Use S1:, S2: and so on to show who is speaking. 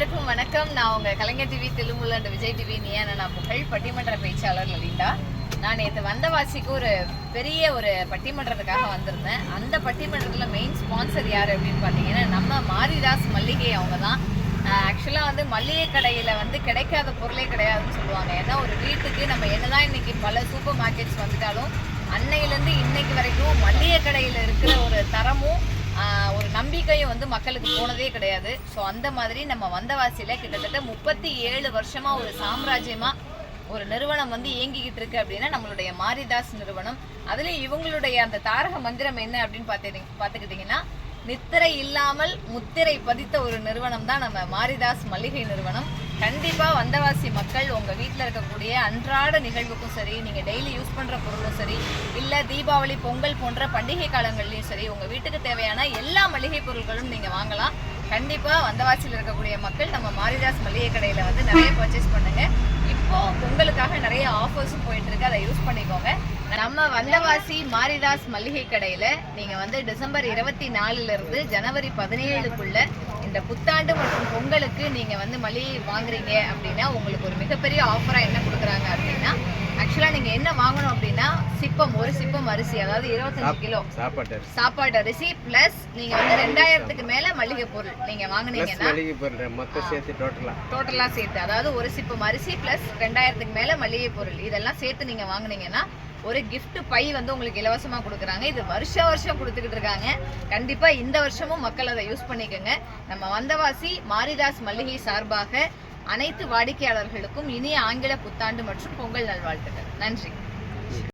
S1: அனைவருக்கும் வணக்கம். நான் உங்க கலைஞர் டிவி, தெலுங்குல அண்ட் விஜய் டிவி நீயான புகழ் பட்டிமன்ற பேச்சாளர் லலிதா. நான் நேற்று வந்தவாசிக்கு ஒரு பெரிய பட்டிமன்றத்துக்காக வந்திருந்தேன். அந்த பட்டிமன்றத்தில் மெயின் ஸ்பான்சர் யார் அப்படின்னு பார்த்தீங்கன்னா நம்ம மாரிதாஸ் மல்லிகை. அவங்க தான் ஆக்சுவலாக மல்லிகை கடையில் கிடைக்காத பொருளே கிடையாதுன்னு சொல்லுவாங்க. ஏன்னா ஒரு வீட்டுக்கு நம்ம என்னதான் இன்னைக்கு பல சூப்பர் மார்க்கெட்ஸ் வந்துட்டாலும் அன்னையிலேருந்து இன்னைக்கு வரைக்கும் மல்லிகை கடையில் இருக்கிற ஒரு தரமும் ஒரு நம்பிக்கையும் மக்களுக்கு போனதே கிடையாது. ஸோ அந்த மாதிரி நம்ம வந்தவாசியில் கிட்டத்தட்ட 37 வருஷமாக ஒரு சாம்ராஜ்யமாக ஒரு நிறுவனம் இயங்கிக்கிட்டு இருக்கு அப்படின்னா நம்மளுடைய மாரிதாஸ் நிறுவனம். அதுலேயும் இவங்களுடைய அந்த தாரக மந்திரம் என்ன அப்படின்னு பார்த்துக்கிட்டிங்கன்னா, நித்திரை இல்லாமல் முத்திரை பதித்த ஒரு நிறுவனம் தான் நம்ம மாரிதாஸ் மல்லிகை நிறுவனம். கண்டிப்பாக வந்தவாசி மக்கள் உங்கள் வீட்டில் இருக்கக்கூடிய அன்றாட நிகழ்வுக்கும் சரி, நீங்கள் டெய்லி யூஸ் பண்ணுற பொருளும் சரி, இல்லை தீபாவளி பொங்கல் போன்ற பண்டிகை காலங்கள்லையும் சரி, உங்கள் வீட்டுக்கு தேவையான எல்லா மளிகை பொருட்களும் நீங்கள் வாங்கலாம். கண்டிப்பாக வந்தவாசியில் இருக்கக்கூடிய மக்கள் நம்ம மாரிதாஸ் மளிகை கடையில் நிறைய பர்ச்சேஸ் பண்ணுங்கள். இப்போ பொங்கலுக்காக நிறைய ஆஃபர்ஸும் போயிட்டு இருக்கு, அதை யூஸ் பண்ணிக்கோங்க. நம்ம வந்தவாசி மாரிதாஸ் மல்லிகை கடையில் நீங்கள் டிசம்பர் 24 ஜனவரி 17க்குள்ள இந்த புத்தாண்டு மற்றும் பொங்கலுக்கு நீங்கள் மளிகை வாங்குறீங்க அப்படின்னா உங்களுக்கு ஒரு மிகப்பெரிய ஆஃபராக என்ன கொடுக்குறாங்க அப்படின்னா, ஆக்சுவலாக நீங்கள் என்ன வாங்கணும் அப்படின்னா ஒரு சிப்பம் அரிசி, அதாவது 25 கிலோ சாப்பாட்டு அரிசி பிளஸ் நீங்கள் 2000க்கு மேலே மளிகை பொருள் நீங்கள் வாங்கினீங்கன்னா டோட்டலாக சேர்த்து, அதாவது ஒரு சிப்பம் அரிசி பிளஸ் 2000க்கு மேலே மளிகை பொருள் இதெல்லாம் சேர்த்து நீங்கள் வாங்கினீங்கன்னா ஒரு கிஃப்ட் பை உங்களுக்கு இலவசமாக கொடுக்குறாங்க. இது வருஷம் கொடுத்துக்கிட்டு இருக்காங்க. கண்டிப்பாக இந்த வருஷமும் மக்கள் அதை யூஸ் பண்ணிக்கோங்க. நம்ம வந்தவாசி மாரிதாஸ் மல்லிகை சார்பாக அனைத்து வாடிக்கையாளர்களுக்கும் இனிய ஆங்கில புத்தாண்டு மற்றும் பொங்கல் நல்வாழ்த்துக்கள். நன்றி.